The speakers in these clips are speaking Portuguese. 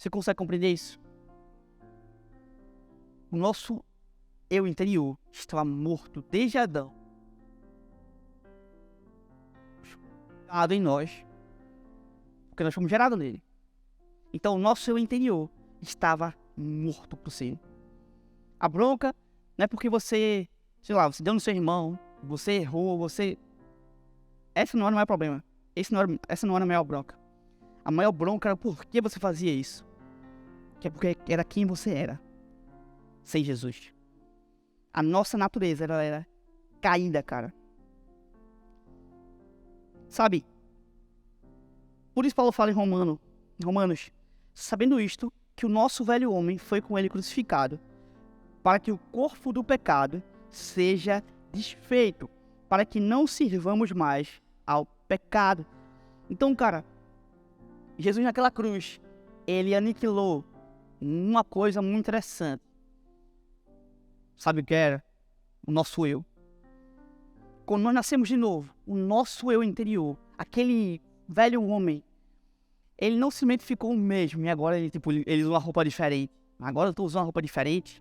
Você consegue compreender isso? O nosso eu interior estava morto desde Adão. Gerado em nós, porque nós fomos gerados nele. Então o nosso eu interior estava morto pro Senhor. A bronca não é porque você, sei lá, você deu no seu irmão, você errou, você... Essa não era o maior problema. Essa não era a maior bronca. A maior bronca era por que você fazia isso. Que é porque era quem você era sem Jesus. A nossa natureza, ela era caída, cara. Sabe? Por isso Paulo fala em Romanos, sabendo isto, que o nosso velho homem foi com ele crucificado, para que o corpo do pecado seja desfeito, para que não sirvamos mais ao pecado. Então, cara, Jesus naquela cruz, ele aniquilou uma coisa muito interessante. Sabe o que era? O nosso eu. Quando nós nascemos de novo, o nosso eu interior, aquele velho homem, ele não simplesmente ficou o mesmo, e agora ele usa uma roupa diferente. Agora eu estou usando uma roupa diferente.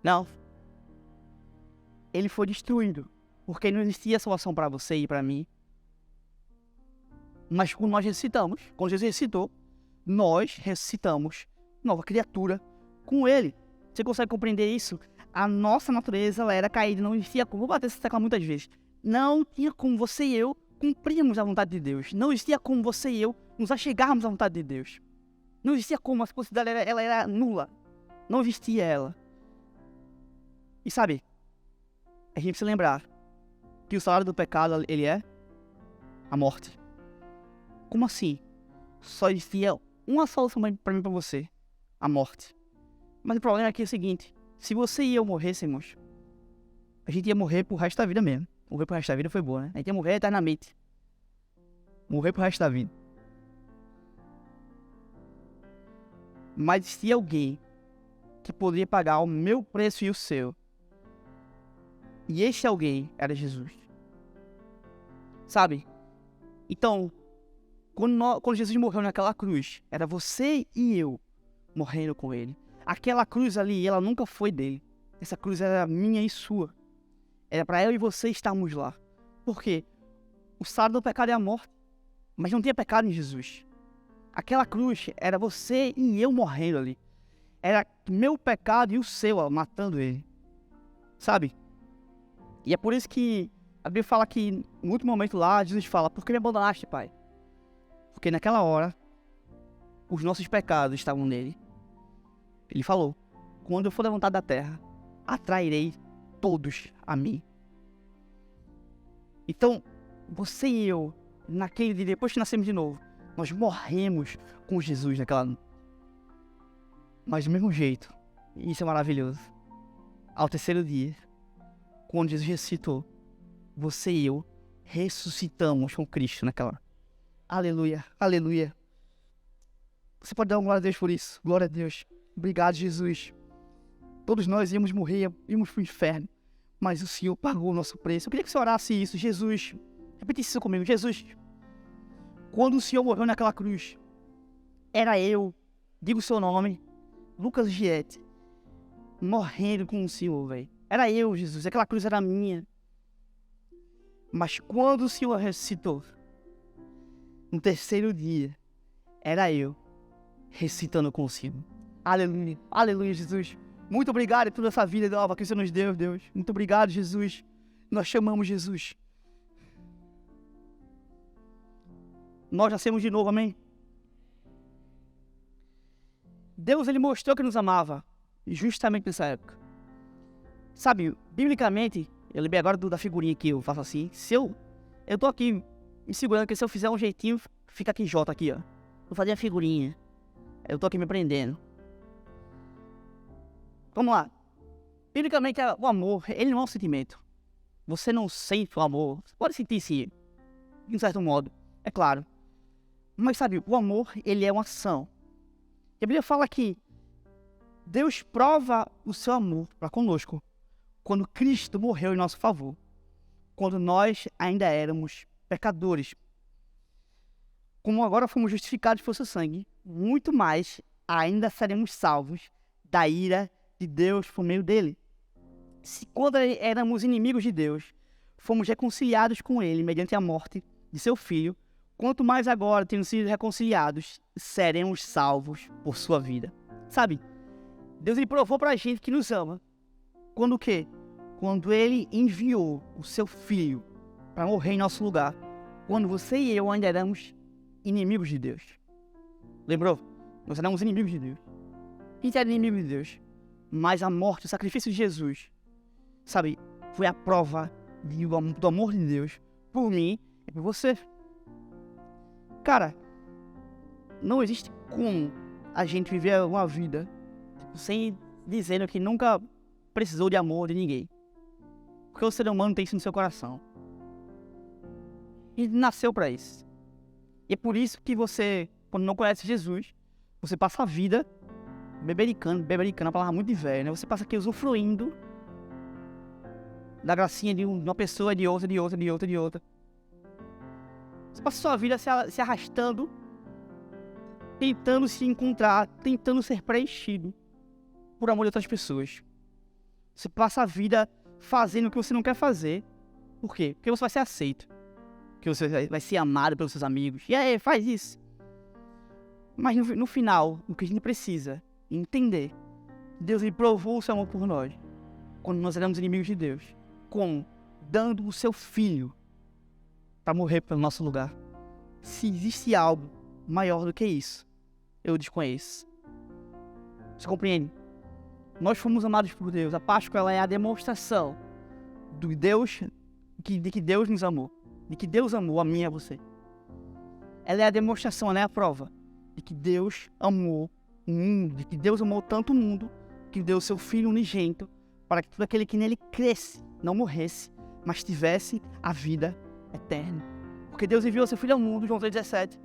Não. Ele foi destruído, porque não existia salvação para você e para mim. Mas quando nós ressuscitamos, quando Jesus ressuscitou, nós ressuscitamos nova criatura com ele. Você consegue compreender isso? A nossa natureza, ela era caída, não existia como... Vou bater essa tecla muitas vezes. Não tinha como você e eu cumprirmos a vontade de Deus. Não existia como você e eu nos achegarmos à vontade de Deus. Não existia como, a possibilidade ela era nula. Não existia ela. E sabe, a gente precisa lembrar que o salário do pecado, ele é a morte. Como assim? Só existia uma solução para mim e para você. A morte. Mas o problema aqui é o seguinte. Se você e eu morrêssemos, a gente ia morrer pro resto da vida mesmo. Morrer pro resto da vida foi boa, né? A gente ia morrer eternamente. Morrer pro resto da vida. Mas existia alguém que poderia pagar o meu preço e o seu. E esse alguém era Jesus. Sabe? Então, quando Jesus morreu naquela cruz, era você e eu morrendo com ele. Aquela cruz ali, ela nunca foi dele. Essa cruz era minha e sua. Era para eu e você estarmos lá. Por quê? O salário do pecado é a morte. Mas não tinha pecado em Jesus. Aquela cruz era você e eu morrendo ali. Era meu pecado e o seu, ó, matando ele. Sabe? E é por isso que a Bíblia fala que, no último momento lá, Jesus fala: por que me abandonaste, Pai? Porque naquela hora, os nossos pecados estavam nele. Ele falou: quando eu for levantado da terra, atrairei todos a mim. Então, você e eu, naquele dia, depois que nascemos de novo, nós morremos com Jesus naquela... Mas do mesmo jeito, e isso é maravilhoso, ao terceiro dia, quando Jesus ressuscitou, você e eu ressuscitamos com Cristo naquela hora. Aleluia, aleluia. Você pode dar uma glória a Deus por isso? Glória a Deus. Obrigado, Jesus. Todos nós íamos morrer, íamos para o inferno, mas o Senhor pagou o nosso preço. Eu queria que você orasse isso. Jesus, repetisse isso comigo. Jesus, quando o Senhor morreu naquela cruz, era eu, diga o seu nome, Lucas Giete, morrendo com o Senhor, velho. Era eu, Jesus, aquela cruz era minha. Mas quando o Senhor ressuscitou, no terceiro dia, era eu, ressuscitando com o Senhor. Aleluia, aleluia, Jesus. Muito obrigado por toda essa vida nova que o Senhor nos deu, Deus. Muito obrigado, Jesus. Nós chamamos Jesus. Nós nascemos de novo, amém? Deus, ele mostrou que nos amava, justamente nessa época. Sabe, biblicamente, eu lembrei agora da figurinha que eu faço assim. Eu tô aqui me segurando, que se eu fizer um jeitinho, fica aqui J aqui, ó. Vou fazer a figurinha. Eu tô aqui me prendendo. Vamos lá. Biblicamente, o amor, ele não é um sentimento. Você não sente o amor. Você pode sentir sim, de um certo modo, é claro. Mas sabe, o amor, ele é uma ação. E a Bíblia fala que Deus prova o seu amor para conosco quando Cristo morreu em nosso favor. Quando nós ainda éramos pecadores. Como agora fomos justificados por seu sangue, muito mais ainda seremos salvos da ira de Deus por meio dele. Se quando éramos inimigos de Deus, fomos reconciliados com ele mediante a morte de seu filho, quanto mais agora, tendo sido reconciliados, seremos salvos por sua vida. Sabe, Deus ele provou pra gente que nos ama. Quando o quê? Quando ele enviou o seu filho para morrer em nosso lugar, quando você e eu ainda éramos inimigos de Deus. Lembrou? Nós éramos inimigos de Deus. A gente era inimigo de Deus. Mas a morte, o sacrifício de Jesus, sabe, foi a prova do amor de Deus por mim e por você. Cara, não existe como a gente viver uma vida sem dizendo que nunca precisou de amor de ninguém. Porque o ser humano tem isso no seu coração. E nasceu para isso. E é por isso que você, quando não conhece Jesus, você passa a vida bebericando, é uma palavra muito de velho, né? Você passa aqui usufruindo da gracinha de uma pessoa, de outra. Você passa a sua vida se arrastando, tentando se encontrar, tentando ser preenchido por amor de outras pessoas. Você passa a vida fazendo o que você não quer fazer. Por quê? Porque você vai ser aceito. Porque você vai ser amado pelos seus amigos. E aí, faz isso. Mas no final, o que a gente precisa entender, Deus lhe provou o seu amor por nós, quando nós éramos inimigos de Deus, como dando o seu filho para morrer pelo nosso lugar. Se existe algo maior do que isso, eu desconheço. Você compreende? Nós fomos amados por Deus. A Páscoa ela é a demonstração de que Deus nos amou, de que Deus amou a mim e a você. Ela é a demonstração, ela é a prova de que Deus amou o mundo, de que Deus amou tanto o mundo, que deu o seu Filho unigênito, para que todo aquele que nele cresce, não morresse, mas tivesse a vida eterna. Porque Deus enviou seu Filho ao mundo, João 3,17,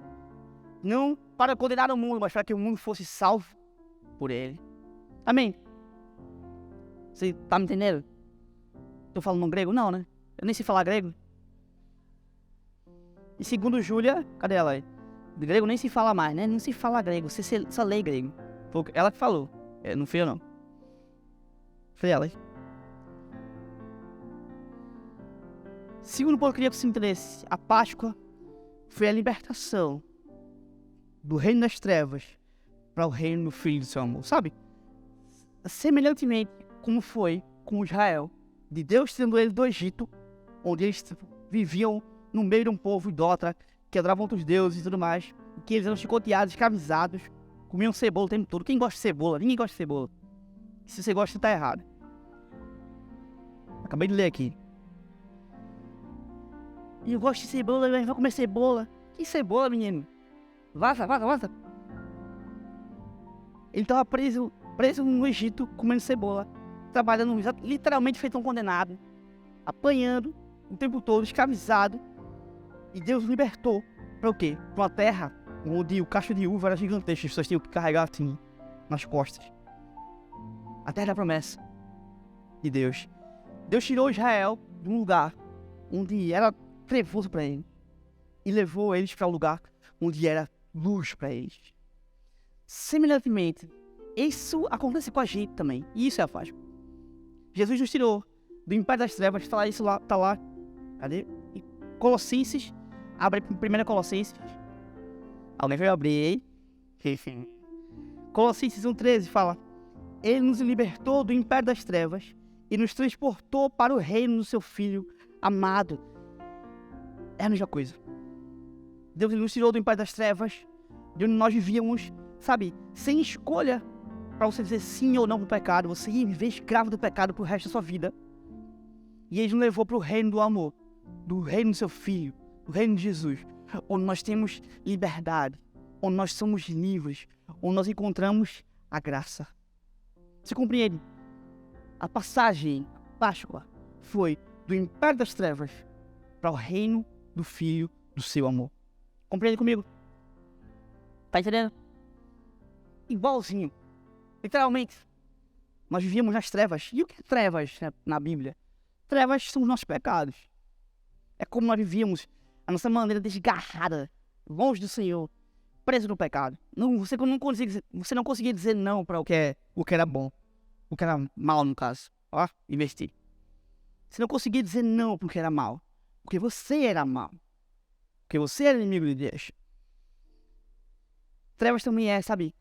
não para condenar o mundo, mas para que o mundo fosse salvo por ele. Amém? Você tá me entendendo? Tô falando grego? Não, né? Eu nem sei falar grego. E segundo Júlia, cadê ela aí? De grego nem se fala mais, né? Não se fala grego, você só lê grego. Foi ela que falou, não fui eu não. Foi ela. Segundo ponto que eu queria que você entendesse, a Páscoa foi a libertação do reino das trevas para o reino do Filho do seu amor, sabe? Semelhantemente como foi com Israel, de Deus tirando eles do Egito, onde eles viviam no meio de um povo idólatra, que adoravam outros deuses e tudo mais, que eles eram chicoteados, escravizados, comiam cebola o tempo todo. Quem gosta de cebola? Ninguém gosta de cebola. Se você gosta, você tá errado. Acabei de ler aqui. E eu gosto de cebola, mas vai comer cebola. Que cebola, menino? Vaza. Ele estava preso no Egito, comendo cebola, trabalhando, literalmente feito um condenado, apanhando o tempo todo, escravizado. E Deus libertou para o quê? Para uma terra onde o cacho de uva era gigantesco, as pessoas tinham que carregar assim nas costas. A terra da promessa de Deus. Deus tirou Israel de um lugar onde era trevoso para ele e levou eles para um lugar onde era luz para eles. Semelhantemente, isso acontece com a gente também. E isso é a Páscoa. Jesus nos tirou do império das trevas. Falar isso lá, tá lá. Cadê? Colossenses. Abre 1 Colossenses. Alguém vai abrir aí. Colossenses 1,13 fala: Ele nos libertou do império das trevas e nos transportou para o reino do seu Filho amado. É a mesma coisa. Deus nos tirou do império das trevas, de onde nós vivíamos, sabe, sem escolha para você dizer sim ou não pro pecado. Você ia viver escravo do pecado pro resto da sua vida. E Ele nos levou para o reino do amor, do reino do seu Filho, do reino de Jesus, onde nós temos liberdade, onde nós somos livres, onde nós encontramos a graça. Você compreende? A passagem, Páscoa, foi do império das trevas para o reino do Filho do seu amor. Compreende comigo? Tá entendendo? Igualzinho. Literalmente. Nós vivíamos nas trevas. E o que é trevas na Bíblia? Trevas são os nossos pecados. É como nós vivíamos a nossa maneira desgarrada, longe do Senhor, preso no pecado. Você não conseguia dizer não para o que era bom. O que era mal, no caso. Ó, investi. Você não conseguia dizer não para o que era mal. Porque você era mal. Porque você era inimigo de Deus. Trevas também é, sabe,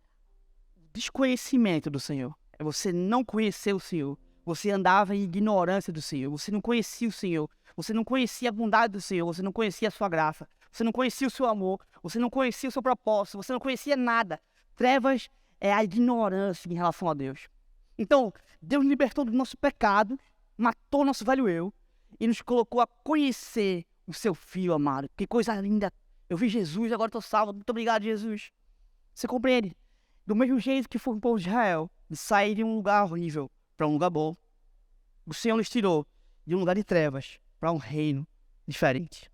desconhecimento do Senhor. É você não conhecer o Senhor. Você andava em ignorância do Senhor. Você não conhecia o Senhor. Você não conhecia a bondade do Senhor. Você não conhecia a sua graça. Você não conhecia o seu amor. Você não conhecia o seu propósito. Você não conhecia nada. Trevas é a ignorância em relação a Deus. Então, Deus nos libertou do nosso pecado, matou nosso velho eu e nos colocou a conhecer o seu Filho amado. Que coisa linda. Eu vi Jesus, agora estou salvo. Muito obrigado, Jesus. Você compreende? Do mesmo jeito que foi o povo de Israel, de sair de um lugar horrível para um lugar bom, o Senhor nos tirou de um lugar de trevas para um reino diferente.